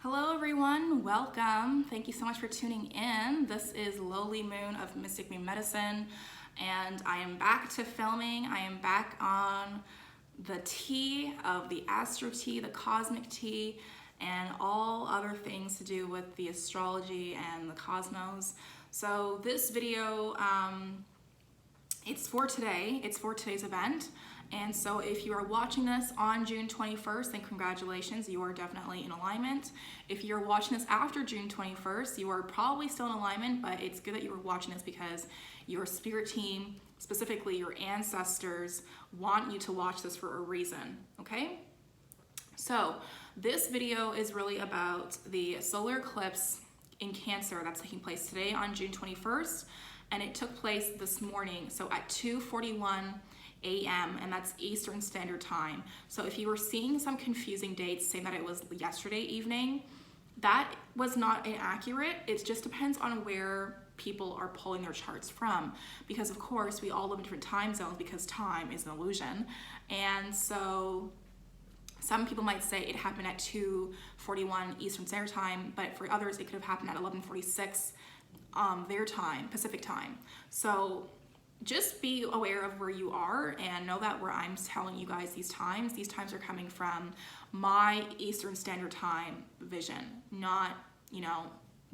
Hello everyone, welcome. Thank you so much for tuning in. This is Lowly Moon of Mystic Moon Medicine, and I am back to filming. I am back on the tea of the astro tea, the cosmic tea, and all other things to do with the astrology and the cosmos. So this video, it's for today. It's for today's event. And so if you are watching this on June 21st, then congratulations, you are definitely in alignment. If you're watching this after June 21st, you are probably still in alignment, but it's good that you are watching this because your spirit team, specifically your ancestors, want you to watch this for a reason, okay? So this video is really about the solar eclipse in Cancer that's taking place today on June 21st, and it took place this morning, so at 2:41 a.m. and that's Eastern Standard Time. So if you were seeing some confusing dates saying that it was yesterday evening, that was not inaccurate. It just depends on where people are pulling their charts from, because of course we all live in different time zones because time is an illusion. And so some people might say it happened at 2:41 Eastern Standard Time, but for others it could have happened at 11:46 their time, Pacific time. So just be aware of where you are and know that where I'm telling you guys these times are coming from my Eastern Standard Time vision, not,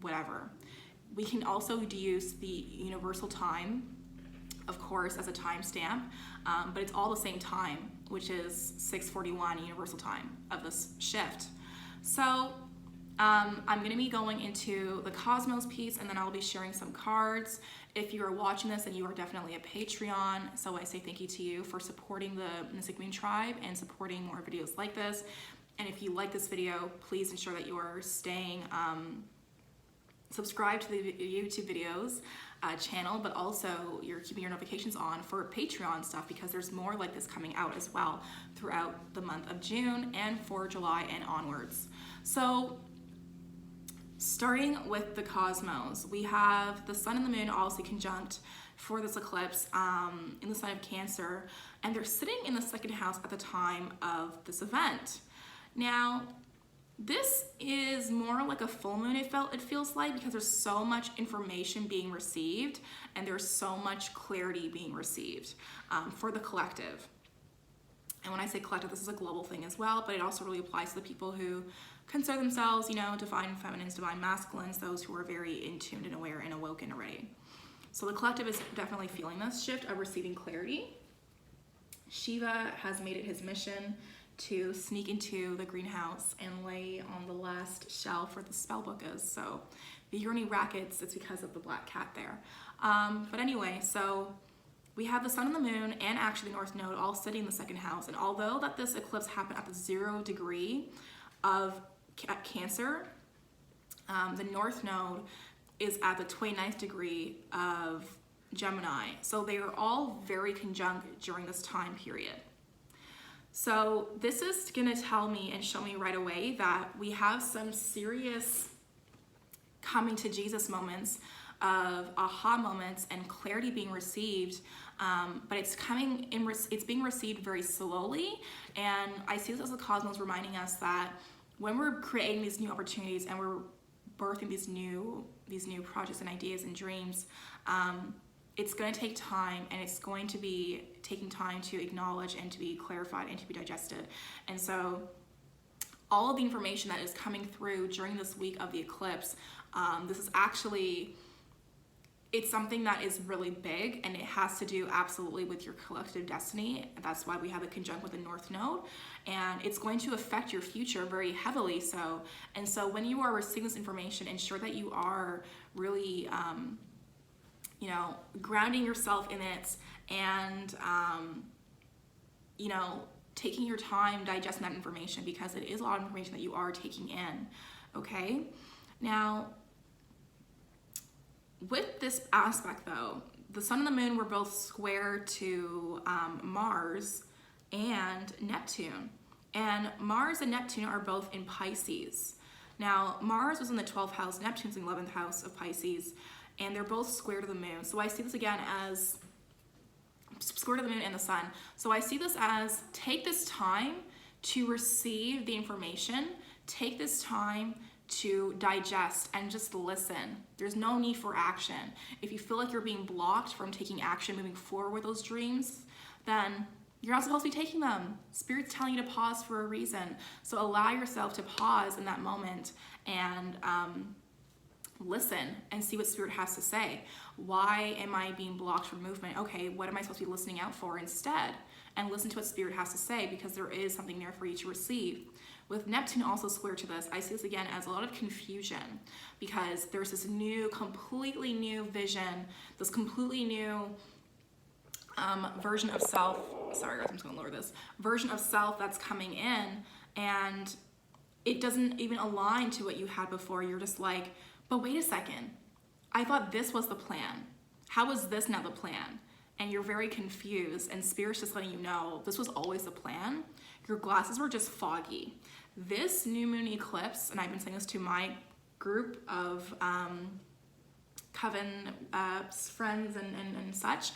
whatever. We can also use the universal time, of course, as a timestamp, but it's all the same time, which is 6:41 universal time of this shift. So I'm going to be going into the cosmos piece, and then I'll be sharing some cards. If you are watching this, then you are definitely a Patreon, so I say thank you to you for supporting the Mystic Moon Tribe and supporting more videos like this. And if you like this video, please ensure that you are staying subscribed to the YouTube videos channel, but also you're keeping your notifications on for Patreon stuff, because there's more like this coming out as well throughout the month of June and for July and onwards. So starting with the cosmos, we have the sun and the moon also conjunct for this eclipse in the sign of Cancer, and they're sitting in the second house at the time of this event. Now, this is more like a full moon, it feels like, because there's so much information being received and there's so much clarity being received for the collective. And when I say collective, this is a global thing as well, but it also really applies to the people who consider themselves, divine feminines, divine masculines, those who are very in tuned and aware and awoken already. So the collective is definitely feeling this shift of receiving clarity. Shiva has made it his mission to sneak into the greenhouse and lay on the last shelf where the spell book is. So if you hear any rackets, it's because of the black cat there. But anyway, so we have the sun and the moon and actually the north node all sitting in the second house. And although that this eclipse happened at the 0 degree of Cancer, the north node is at the 29th degree of Gemini. So they are all very conjunct during this time period. So this is gonna tell me and show me right away that we have some serious coming to Jesus moments of aha moments and clarity being received, but it's being received very slowly. And I see this as the cosmos reminding us that when we're creating these new opportunities and we're birthing these new projects and ideas and dreams, it's going to take time, and it's going to be taking time to acknowledge and to be clarified and to be digested. And so all of the information that is coming through during this week of the eclipse, this is actually, it's something that is really big, and it has to do absolutely with your collective destiny. That's why we have a conjunct with the north node, and it's going to affect your future very heavily. So, and so when you are receiving this information, ensure that you are really, grounding yourself in it, and, taking your time digesting that information, because it is a lot of information that you are taking in, okay? Now, with this aspect though, the sun and the moon were both square to Mars and Neptune. And Mars and Neptune are both in Pisces. Now, Mars was in the 12th house, Neptune's in the 11th house of Pisces, and they're both square to the moon. So I see this again as square to the moon and the sun. So I see this as take this time to receive the information, take this time to digest and just listen. There's no need for action. If you feel like you're being blocked from taking action, moving forward with those dreams, then you're not supposed to be taking them. Spirit's telling you to pause for a reason. So allow yourself to pause in that moment and listen and see what Spirit has to say. Why am I being blocked from movement? Okay, what am I supposed to be listening out for instead? And listen to what Spirit has to say, because there is something there for you to receive. With Neptune also square to this, I see this again as a lot of confusion, because there's this new, completely new vision, this completely new version of self. Sorry guys, I'm just gonna lower this. Version of self that's coming in, and it doesn't even align to what you had before. You're just like, but wait a second, I thought this was the plan. How is this now the plan? And you're very confused, and Spirit's just letting you know this was always the plan. Your glasses were just foggy. This new moon eclipse, and I've been saying this to my group of coven friends and such,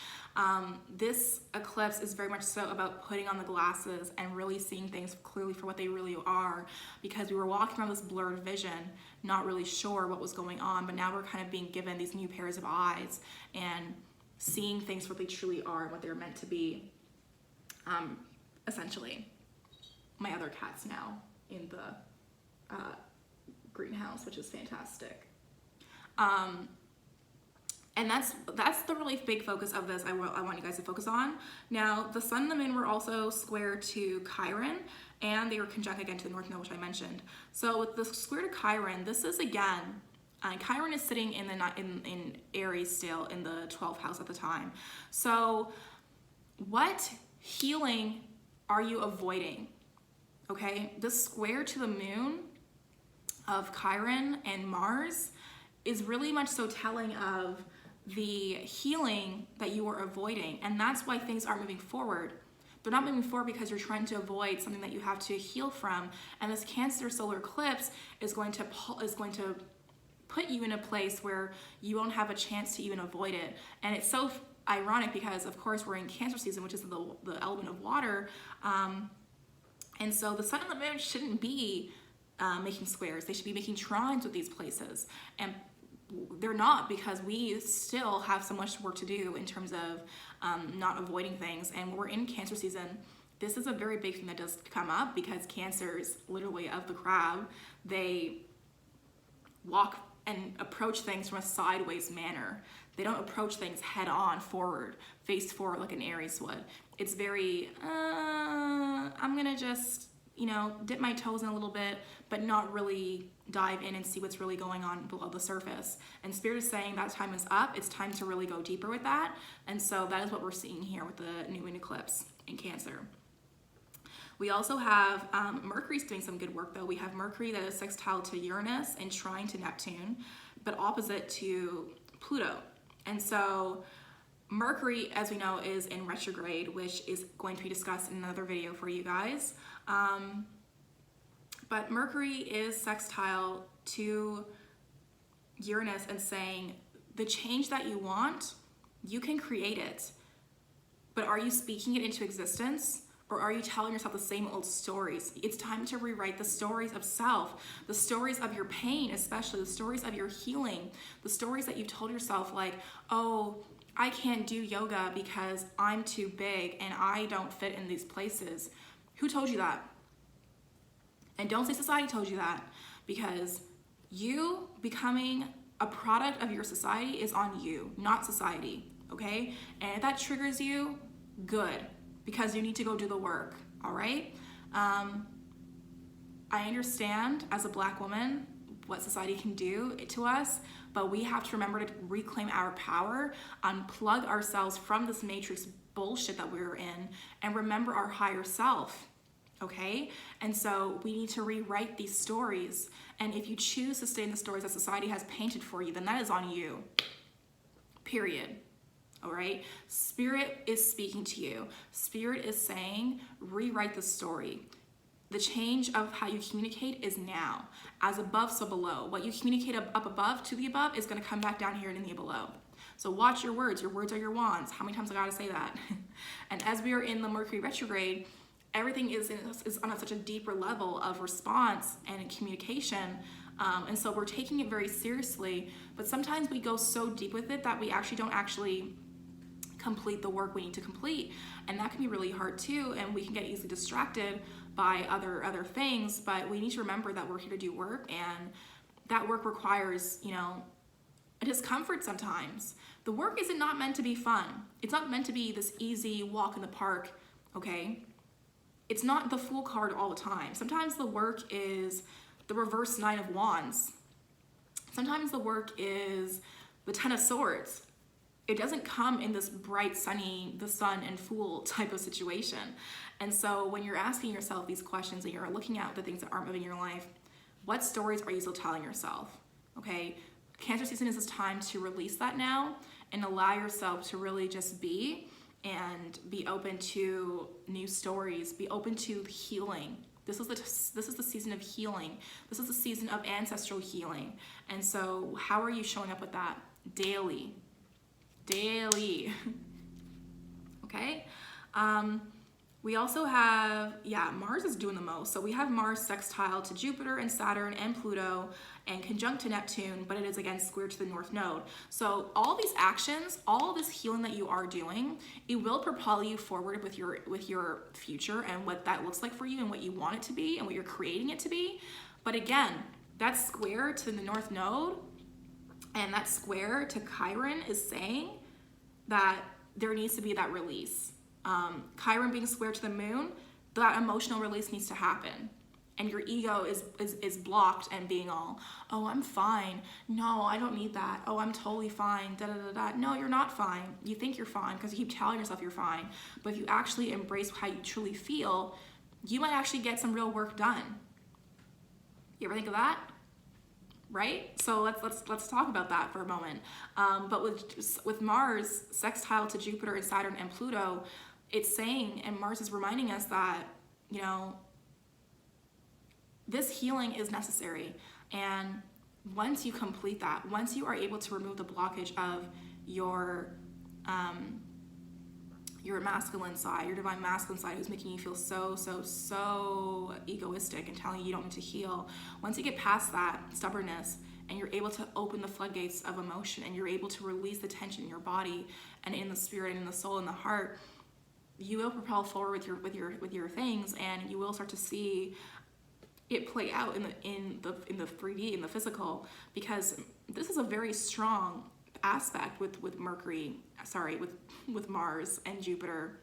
this eclipse is very much so about putting on the glasses and really seeing things clearly for what they really are, because we were walking around this blurred vision, not really sure what was going on, but now we're kind of being given these new pairs of eyes and seeing things for what they truly are and what they're meant to be, essentially. My other cat's now in the greenhouse, which is fantastic. And that's the really big focus of this. I want you guys to focus on. Now, the sun and the moon were also square to Chiron, and they were conjunct again to the North Node, which I mentioned. So with the square to Chiron, this is again, Chiron is sitting in Aries still in the 12th house at the time. So what healing are you avoiding? Okay, this square to the moon of Chiron and Mars is really much so telling of the healing that you are avoiding, and that's why things aren't moving forward. They're not moving forward because you're trying to avoid something that you have to heal from, and this Cancer solar eclipse is going to put you in a place where you won't have a chance to even avoid it. And it's so ironic because, of course, we're in Cancer season, which is the element of water, and so the sun and the moon shouldn't be making squares. They should be making trines with these places, and they're not, because we still have so much work to do in terms of not avoiding things. And when we're in Cancer season, this is a very big thing that does come up, because Cancer's literally of the crab. They walk and approach things from a sideways manner. They don't approach things head on forward, face forward like an Aries would. It's very, I'm gonna just, dip my toes in a little bit, but not really dive in and see what's really going on below the surface. And Spirit is saying that time is up. It's time to really go deeper with that. And so that is what we're seeing here with the new moon eclipse in Cancer. We also have Mercury's doing some good work though. We have Mercury that is sextile to Uranus and trine to Neptune, but opposite to Pluto. And so Mercury, as we know, is in retrograde, which is going to be discussed in another video for you guys. But Mercury is sextile to Uranus and saying, the change that you want, you can create it. But are you speaking it into existence? Or are you telling yourself the same old stories? It's time to rewrite the stories of self, the stories of your pain, especially the stories of your healing, the stories that you've told yourself like, oh, I can't do yoga because I'm too big and I don't fit in these places. Who told you that? And don't say society told you that, because you becoming a product of your society is on you, not society, okay? And if that triggers you, good, because you need to go do the work, all right? I understand as a Black woman what society can do to us, but we have to remember to reclaim our power, unplug ourselves from this matrix bullshit that we're in, and remember our higher self, okay? And so we need to rewrite these stories, and if you choose to stay in the stories that society has painted for you, then that is on you, period. All right, Spirit is speaking to you. Spirit is saying, rewrite the story. The change of how you communicate is now. As above, so below. What you communicate up above to the above is going to come back down here and in the below. So watch your words. Your words are your wands. How many times I got to say that? And as we are in the Mercury retrograde, everything is on such a deeper level of response and communication. And so we're taking it very seriously, but sometimes we go so deep with it that we actually don't complete the work we need to complete. And that can be really hard too. And we can get easily distracted by other things, but we need to remember that we're here to do work, and that work requires, a discomfort sometimes. The work is not meant to be fun. It's not meant to be this easy walk in the park, okay? It's not the Fool card all the time. Sometimes the work is the reverse Nine of Wands. Sometimes the work is the Ten of Swords. It doesn't come in this bright, sunny, the sun and Fool type of situation. And so when you're asking yourself these questions and you're looking at the things that aren't moving in your life, what stories are you still telling yourself? Okay, Cancer season is this time to release that now and allow yourself to really just be, and be open to new stories, be open to healing. This is the season of healing. This is the season of ancestral healing. And so how are you showing up with that? Daily. Okay. We also have, Mars is doing the most. So we have Mars sextile to Jupiter and Saturn and Pluto and conjunct to Neptune, but it is again square to the North Node. So all these actions, all this healing that you are doing, it will propel you forward with your future and what that looks like for you and what you want it to be and what you're creating it to be. But again, that square to the North Node and that square to Chiron is saying that there needs to be that release. Chiron being square to the moon, that emotional release needs to happen. And your ego is blocked and being all, oh, I'm fine. No, I don't need that. Oh, I'm totally fine. Da da da da. No, you're not fine. You think you're fine because you keep telling yourself you're fine. But if you actually embrace how you truly feel, you might actually get some real work done. You ever think of that? Right? So let's talk about that for a moment. But with Mars sextile to Jupiter and Saturn and Pluto, it's saying, and Mars is reminding us that, this healing is necessary. And once you complete that, once you are able to remove the blockage of your masculine side, your divine masculine side, who's making you feel so egoistic and telling you don't need to heal, once you get past that stubbornness and you're able to open the floodgates of emotion and you're able to release the tension in your body and in the spirit and in the soul and the heart, you will propel forward with your things, and you will start to see it play out in the 3D, in the physical, because this is a very strong aspect with Mars and Jupiter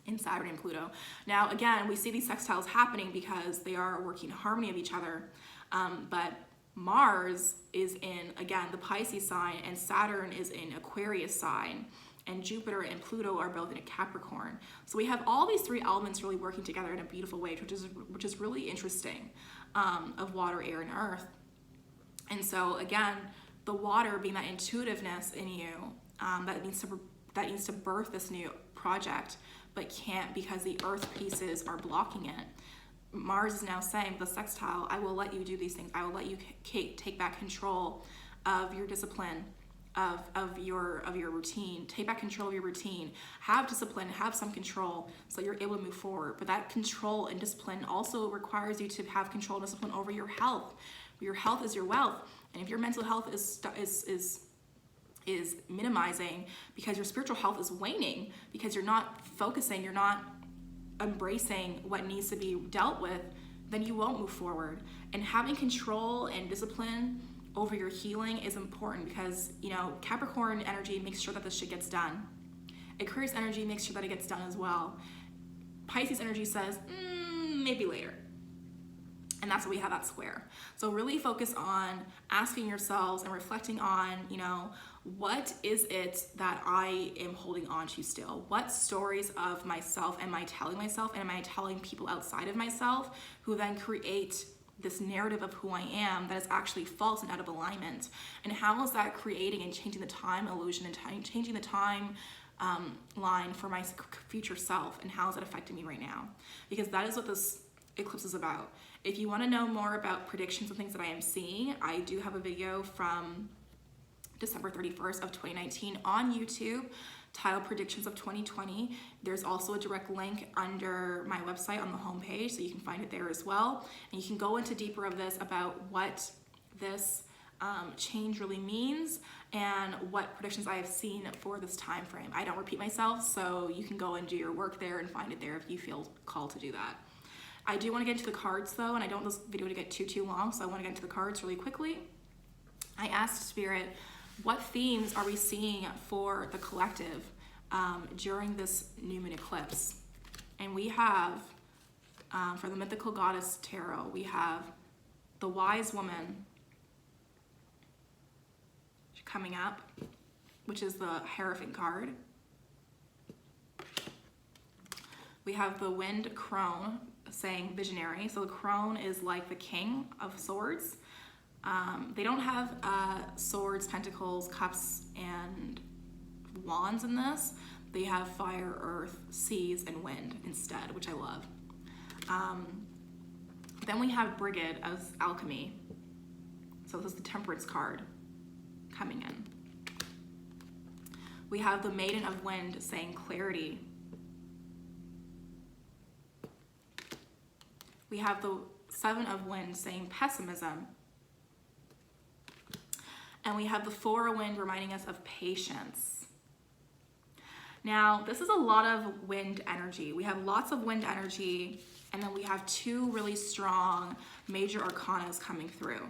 and Saturn and Pluto. Now again, we see these sextiles happening because they are working in harmony of each other, but Mars is in, again, the Pisces sign, and Saturn is in Aquarius sign, and Jupiter and Pluto are both in a Capricorn. So we have all these three elements really working together in a beautiful way, which is really interesting, of water, air, and earth. And so again, the water being that intuitiveness in you, that needs to birth this new project, but can't because the earth pieces are blocking it. Mars is now saying, the sextile, I will let you do these things. I will let you take back control of your discipline, of your routine. Take back control of your routine. Have discipline, have some control so you're able to move forward. But that control and discipline also requires you to have control and discipline over your health. Your health is your wealth. And if your mental health is minimizing because your spiritual health is waning, because you're not focusing, you're not embracing what needs to be dealt with, then you won't move forward. And having control and discipline over your healing is important because, Capricorn energy makes sure that this shit gets done. Aquarius energy makes sure that it gets done as well. Pisces energy says, maybe later. And that's why we have that square. So really focus on asking yourselves and reflecting on, what is it that I am holding on to still? What stories of myself am I telling myself, and am I telling people outside of myself who then create this narrative of who I am that is actually false and out of alignment? And how is that creating and changing the time illusion and changing the time line for my future self? And how is it affecting me right now? Because that is what this eclipse is about. If you want to know more about predictions and things that I am seeing, I do have a video from December 31st of 2019 on YouTube titled Predictions of 2020. There's also a direct link under my website on the homepage, so you can find it there as well. And you can go into deeper of this about what this change really means and what predictions I have seen for this time frame. I don't repeat myself, so you can go and do your work there and find it there if you feel called to do that. I do want to get into the cards though, and I don't want this video to get too long, so I want to get into the cards really quickly. I asked Spirit, what themes are we seeing for the collective during this new moon eclipse? And we have, for the Mythical Goddess Tarot, we have the Wise Woman coming up, which is the Hierophant card. We have the Wind Crone saying Visionary. So the crone is like the King of Swords. They don't have swords, pentacles, cups, and wands in this. They have fire, earth, seas, and wind instead, which I love. Then we have Brigid as alchemy. So this is the Temperance card coming in. We have the Maiden of Wind saying clarity. We have the Seven of Wind saying pessimism. And we have the Four of Wind reminding us of patience. Now, this is a lot of wind energy. We have lots of wind energy, and then we have two really strong major arcanas coming through.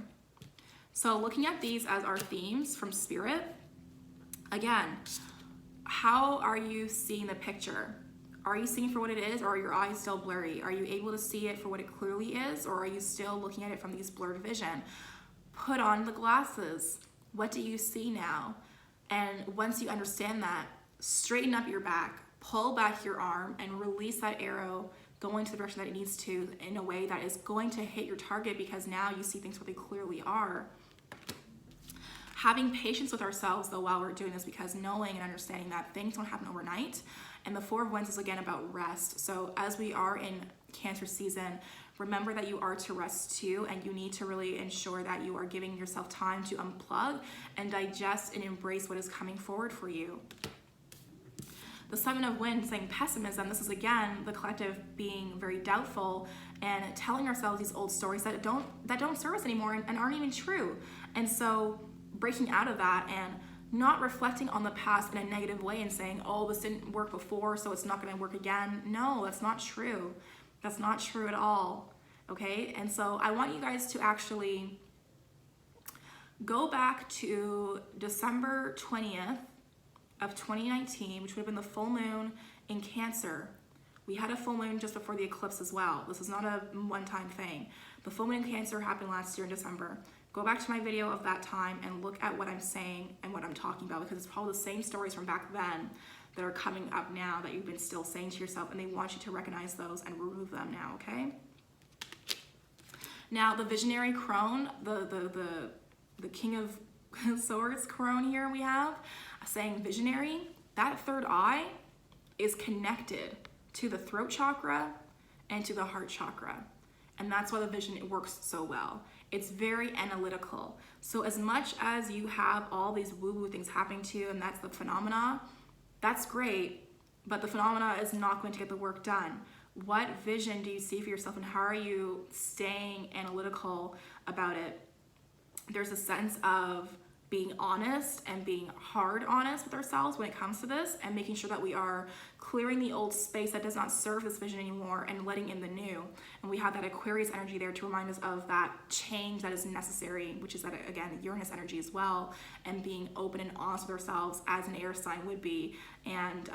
So looking at these as our themes from Spirit, again, how are you seeing the picture? Are you seeing it for what it is, or are your eyes still blurry? Are you able to see it for what it clearly is, or are you still looking at it from these blurred vision? Put on the glasses. What do you see now? And once you understand that, straighten up your back, pull back your arm, and release that arrow going to the direction that it needs to in a way that is going to hit your target, because now you see things what they clearly are. Having patience with ourselves though while we're doing this, because knowing and understanding that things don't happen overnight. And the Four of Wands is again about rest. So as we are in Cancer season, remember that you are to rest too, and you need to really ensure that you are giving yourself time to unplug and digest and embrace what is coming forward for you. The Seven of Wind saying pessimism. This is again the collective being very doubtful and telling ourselves these old stories that don't serve us anymore and aren't even true. And so breaking out of that and not reflecting on the past in a negative way and saying, oh, this didn't work before, so it's not going to work again. No, that's not true. That's not true at all. Okay? And so I want you guys to actually go back to December 20th of 2019, which would have been the full moon in Cancer. We had a full moon just before the eclipse as well. This is not a one-time thing. The full moon in Cancer happened last year in December. Go back to my video of that time and look at what I'm saying and what I'm talking about, because it's probably the same stories from back then that are coming up now that you've been still saying to yourself, and they want you to recognize those and remove them now, okay? Now, the Visionary crone, the King of Swords crone here we have, saying visionary, that third eye is connected to the throat chakra and to the heart chakra. And that's why the vision, it works so well. It's very analytical. So as much as you have all these woo-woo things happening to you, and that's the phenomena, that's great, but the phenomena is not going to get the work done. What vision do you see for yourself, and how are you staying analytical about it? There's a sense of being honest and being hard honest with ourselves when it comes to this, and making sure that we are clearing the old space that does not serve this vision anymore and letting in the new. And we have that Aquarius energy there to remind us of that change that is necessary, which is that, again, Uranus energy as well, and being open and honest with ourselves as an air sign would be, and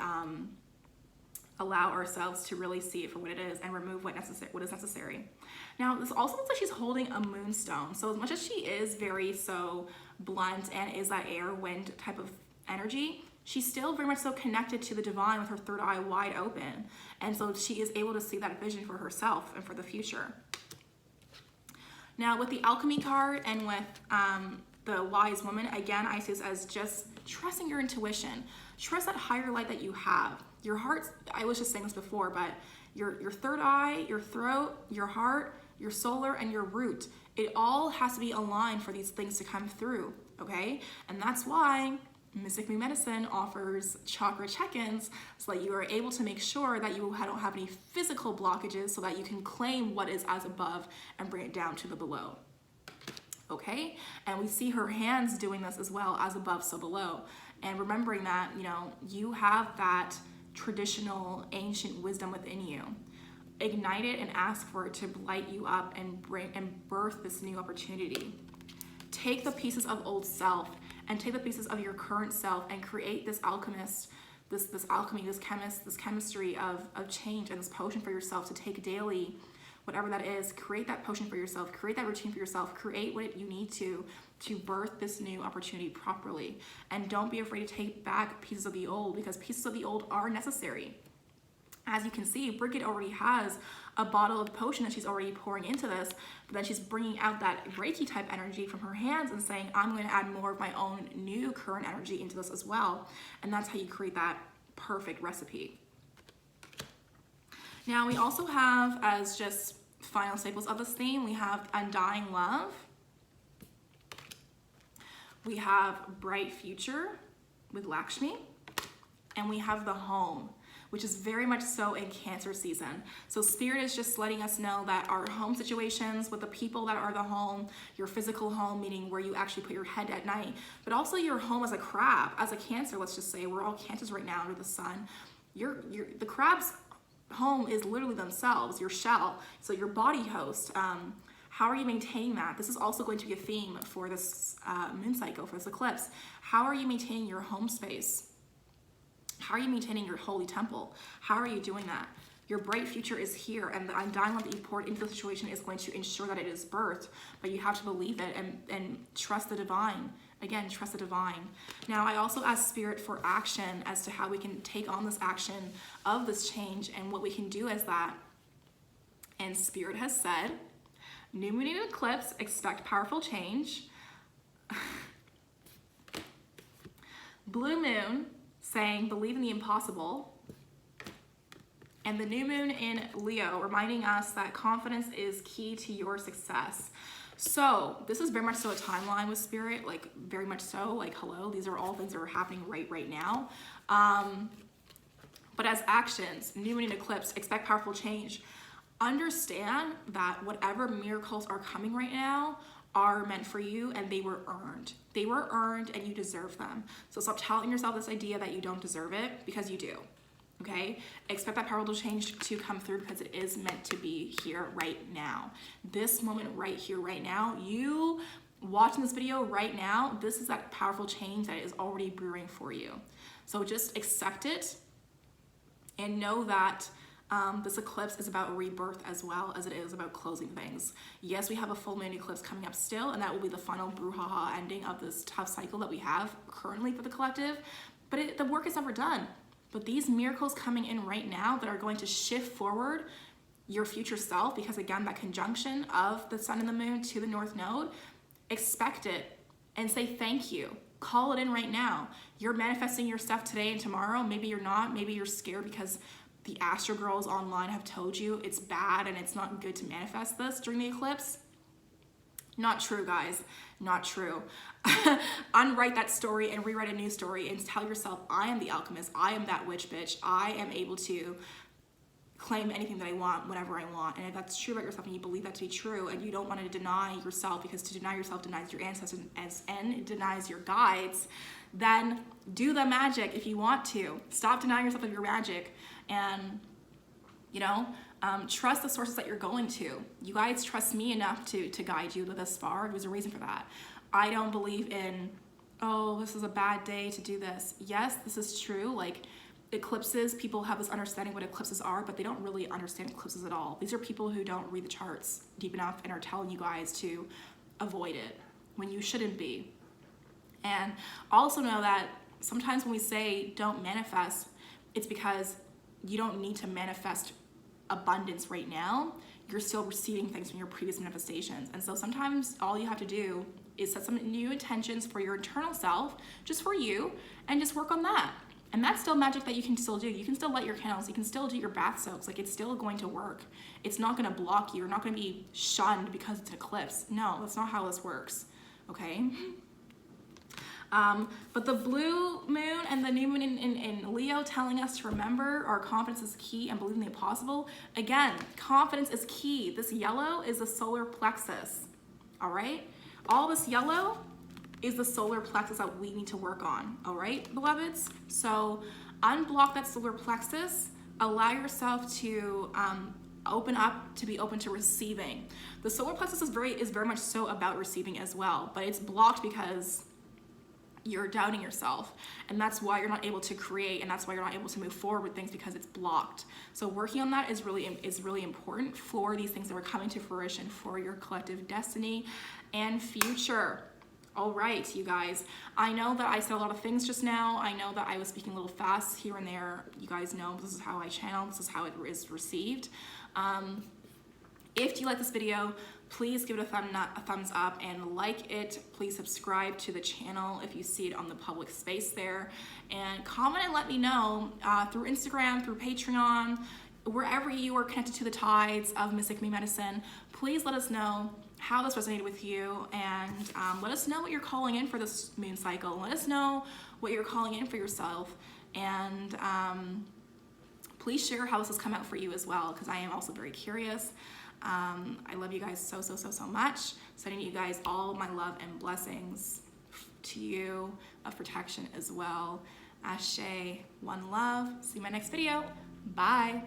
allow ourselves to really see it for what it is and remove what is necessary. Now, this also looks like she's holding a moonstone. So as much as she is very so blunt and is that air wind type of energy, she's still very much so connected to the divine with her third eye wide open. And so she is able to see that vision for herself and for the future. Now with the Alchemy card and with the Wise Woman, again, I see this as just trusting your intuition. Trust that higher light that you have. Your heart, I was just saying this before, but your third eye, your throat, your heart, your solar, and your root, it all has to be aligned for these things to come through, okay? And that's why Mystic Moon Medicine offers chakra check-ins so that you are able to make sure that you don't have any physical blockages so that you can claim what is as above and bring it down to the below. Okay? And we see her hands doing this as well, as above, so below. And remembering that, you know, you have that traditional ancient wisdom within you. Ignite it and ask for it to light you up and bring and birth this new opportunity. Take the pieces of old self and take the pieces of your current self and create this alchemist, this alchemy, this chemistry of change and this potion for yourself to take daily, whatever that is. Create that potion for yourself, create that routine for yourself, create what you need to birth this new opportunity properly. And don't be afraid to take back pieces of the old, because pieces of the old are necessary. As you can see, Bridget already has a bottle of potion that she's already pouring into this, but then she's bringing out that Reiki type energy from her hands and saying, I'm going to add more of my own new current energy into this as well. And that's how you create that perfect recipe. Now we also have, as just final staples of this theme, we have Undying Love. We have Bright Future with Lakshmi. And we have the Home, which is very much so in Cancer season. So Spirit is just letting us know that our home situations with the people that are the home, your physical home, meaning where you actually put your head at night, but also your home as a crab, as a Cancer, let's just say, we're all Cancers right now under the sun. The crab's home is literally themselves, your shell, so your body host. How are you maintaining that? This is also going to be a theme for this moon cycle, for this eclipse. How are you maintaining your home space? How are you maintaining your holy temple? How are you doing that? Your bright future is here, and the undying love that you poured into the situation is going to ensure that it is birthed, but you have to believe it and trust the divine. Again, trust the divine. Now, I also ask Spirit for action as to how we can take on this action of this change and what we can do as that. And Spirit has said, new moon and eclipse, expect powerful change. Blue moon, saying believe in the impossible. And the new moon in Leo, reminding us that confidence is key to your success. So this is very much so a timeline with Spirit, like very much so, like hello, these are all things that are happening right now. But as actions, new moon and eclipse, expect powerful change. Understand that whatever miracles are coming right now are meant for you, and they were earned. They were earned and you deserve them. So stop telling yourself this idea that you don't deserve it, because you do, okay? Expect that powerful change to come through, because it is meant to be here right now. This moment right here, right now, you watching this video right now, this is that powerful change that is already brewing for you. So just accept it and know that this eclipse is about rebirth as well as it is about closing things. Yes, we have a full moon eclipse coming up still, and that will be the final brouhaha ending of this tough cycle that we have currently for the collective, but the work is never done. But these miracles coming in right now that are going to shift forward your future self, because again, that conjunction of the sun and the moon to the north node, expect it and say thank you. Call it in right now. You're manifesting your stuff today and tomorrow. Maybe you're not. Maybe you're scared because the Astro Girls online have told you it's bad and it's not good to manifest this during the eclipse. Not true, guys. Not true. Unwrite that story and rewrite a new story and tell yourself, I am the alchemist. I am that witch bitch. I am able to claim anything that I want whenever I want. And if that's true about yourself and you believe that to be true and you don't want to deny yourself, because to deny yourself denies your ancestors and it denies your guides, then do the magic if you want to. Stop denying yourself of your magic and, you know, trust the sources that you're going to. You guys trust me enough to guide you this far. There's a reason for that. I don't believe in, oh, this is a bad day to do this. Yes, this is true. Like eclipses, people have this understanding what eclipses are, but they don't really understand eclipses at all. These are people who don't read the charts deep enough and are telling you guys to avoid it when you shouldn't be. And also know that sometimes when we say don't manifest, it's because you don't need to manifest abundance right now. You're still receiving things from your previous manifestations. And so sometimes all you have to do is set some new intentions for your internal self, just for you, and just work on that. And that's still magic that you can still do. You can still light your candles. You can still do your bath soaks. Like, it's still going to work. It's not going to block you. You're not going to be shunned because it's an eclipse. No, that's not how this works. Okay? But the blue moon and the new moon in Leo telling us to remember our confidence is key and believe in the impossible. Again, confidence is key. This yellow is the solar plexus, all right? All this yellow is the solar plexus that we need to work on, all right, beloveds? So unblock that solar plexus, allow yourself to open up, to be open to receiving. The solar plexus is very much so about receiving as well, but it's blocked because you're doubting yourself, and that's why you're not able to create, and that's why you're not able to move forward with things, because it's blocked. So working on that is really important for these things that are coming to fruition for your collective destiny and future. All right, you guys, I know that I said a lot of things just now. I know that I was speaking a little fast here and there. You guys know this is how I channel, this is how it is received. If you like this video, please give it a thumbs up and like it. Please subscribe to the channel if you see it on the public space there. And comment and let me know through Instagram, through Patreon, wherever you are connected to the tides of Mystic Me Medicine. Please let us know how this resonated with you, and let us know what you're calling in for this moon cycle. Let us know what you're calling in for yourself, and please share how this has come out for you as well, because I am also very curious. I love you guys so much. Sending you guys all my love and blessings to you of protection as well. Ashe, one love. See you in my next video. Bye.